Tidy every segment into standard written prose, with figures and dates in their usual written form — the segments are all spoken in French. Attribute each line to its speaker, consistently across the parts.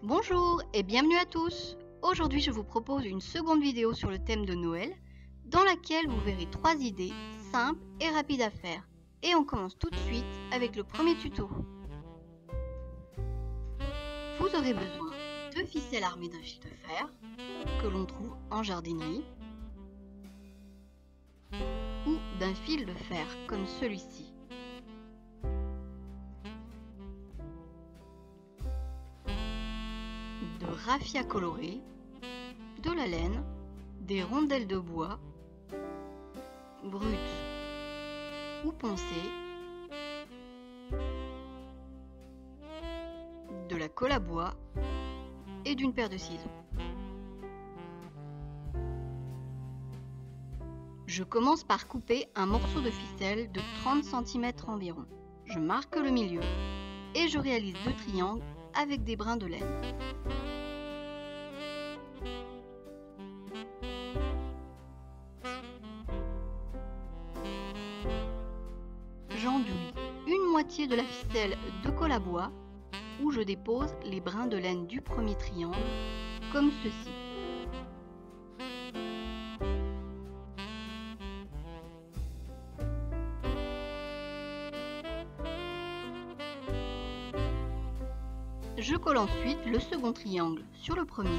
Speaker 1: Bonjour et bienvenue à tous. Aujourd'hui je vous propose une seconde vidéo sur le thème de Noël dans laquelle vous verrez 3 idées simples et rapides à faire. Et on commence tout de suite avec le premier tuto. Vous aurez besoin de ficelles armées d'un fil de fer que l'on trouve en jardinerie ou d'un fil de fer comme celui-ci. De raffia coloré, de la laine, des rondelles de bois, brutes ou poncées, de la colle à bois et d'une paire de ciseaux. Je commence par couper un morceau de ficelle de 30 cm environ. Je marque le milieu et je réalise 2 triangles avec des brins de laine. J'enduis une moitié de la ficelle de colle à bois où je dépose les brins de laine du premier triangle, comme ceci. Je colle ensuite le second triangle sur le premier.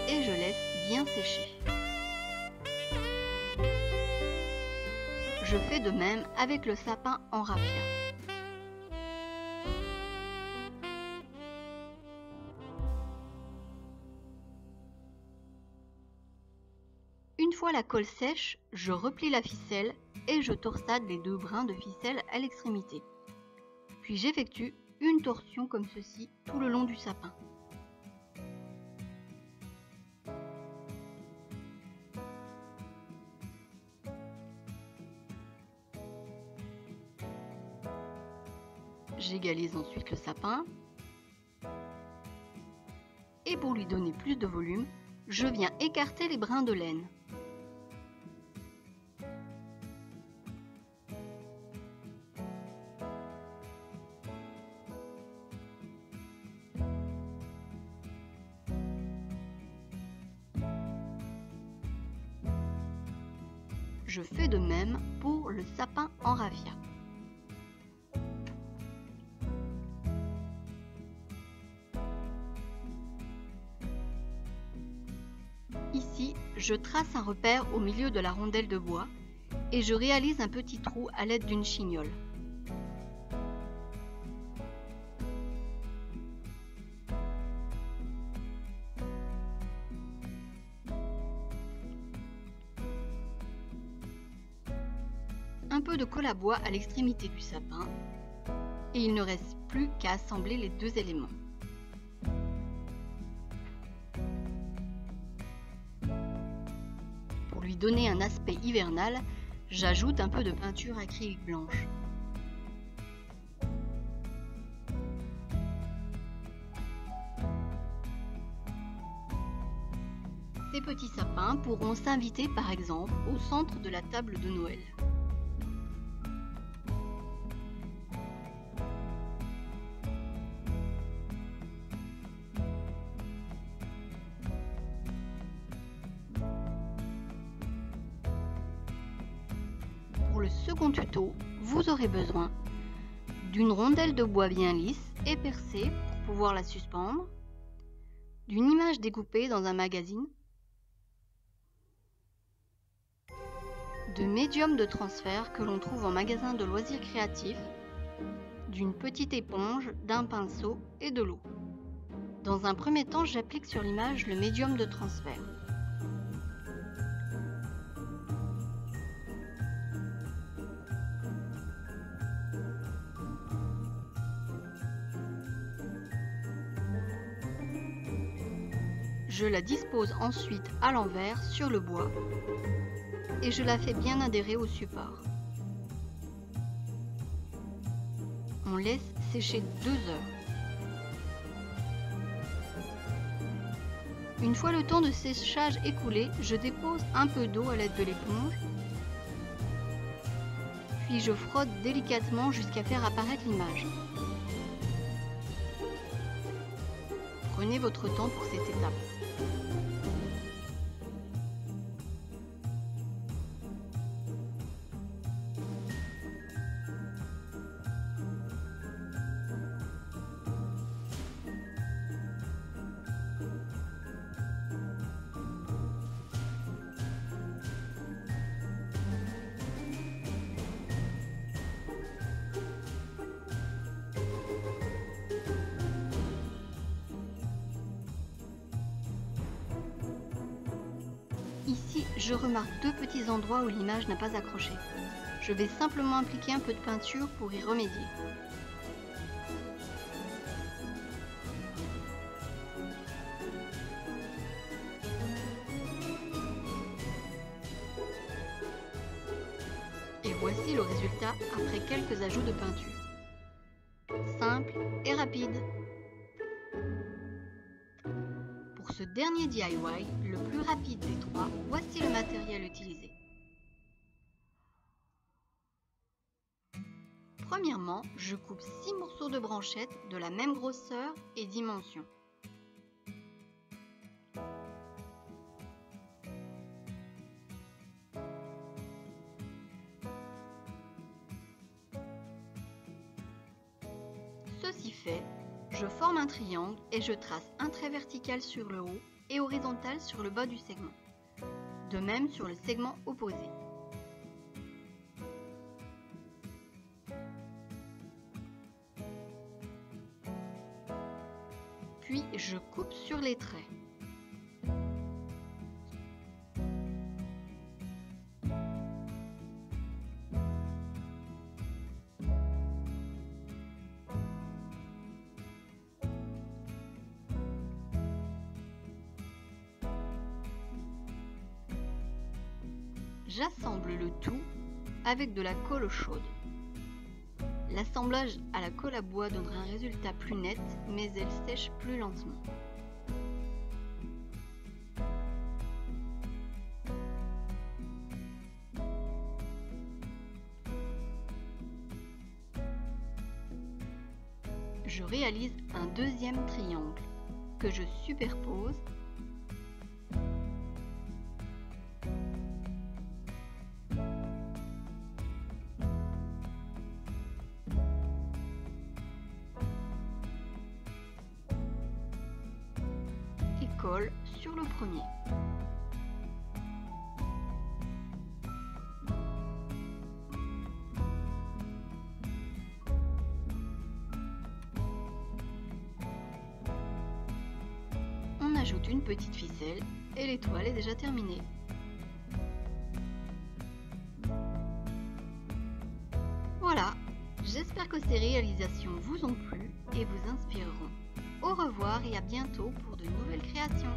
Speaker 1: Et je laisse bien sécher. Je fais de même avec le sapin en raffia. Une fois la colle sèche, je replie la ficelle et je torsade les 2 brins de ficelle à l'extrémité. Puis j'effectue une torsion comme ceci tout le long du sapin. J'égalise ensuite le sapin. Et pour lui donner plus de volume, je viens écarter les brins de laine. Je fais de même pour le sapin en raffia. Ici, je trace un repère au milieu de la rondelle de bois et je réalise un petit trou à l'aide d'une chignole. Un peu de colle à bois à l'extrémité du sapin et il ne reste plus qu'à assembler les 2 éléments. Pour lui donner un aspect hivernal, j'ajoute un peu de peinture acrylique blanche. Ces petits sapins pourront s'inviter par exemple au centre de la table de Noël. Pour le second tuto, vous aurez besoin d'une rondelle de bois bien lisse et percée pour pouvoir la suspendre, d'une image découpée dans un magazine, de médium de transfert que l'on trouve en magasin de loisirs créatifs, d'une petite éponge, d'un pinceau et de l'eau. Dans un premier temps, j'applique sur l'image le médium de transfert. Je la dispose ensuite à l'envers sur le bois et je la fais bien adhérer au support. On laisse sécher 2 heures. Une fois le temps de séchage écoulé, je dépose un peu d'eau à l'aide de l'éponge puis je frotte délicatement jusqu'à faire apparaître l'image. Prenez votre temps pour cette étape. Ici, je remarque deux petits endroits où l'image n'a pas accroché. Je vais simplement appliquer un peu de peinture pour y remédier. Et voici le résultat après quelques ajouts de peinture. Simple et rapide. Pour ce dernier DIY, le plus rapide des trois, voici le matériel utilisé. Premièrement, je coupe 6 morceaux de branchettes de la même grosseur et dimension. Ceci fait, je forme un triangle et je trace un trait vertical sur le haut et horizontal sur le bas du segment. De même sur le segment opposé. Puis je coupe sur les traits. J'assemble le tout avec de la colle chaude. L'assemblage à la colle à bois donnera un résultat plus net, mais elle sèche plus lentement. Je réalise un deuxième triangle que je superpose . Colle sur le premier. On ajoute une petite ficelle et l'étoile est déjà terminée. Voilà, j'espère que ces réalisations vous ont plu et vous inspireront. Au revoir et à bientôt pour de nouvelles créations.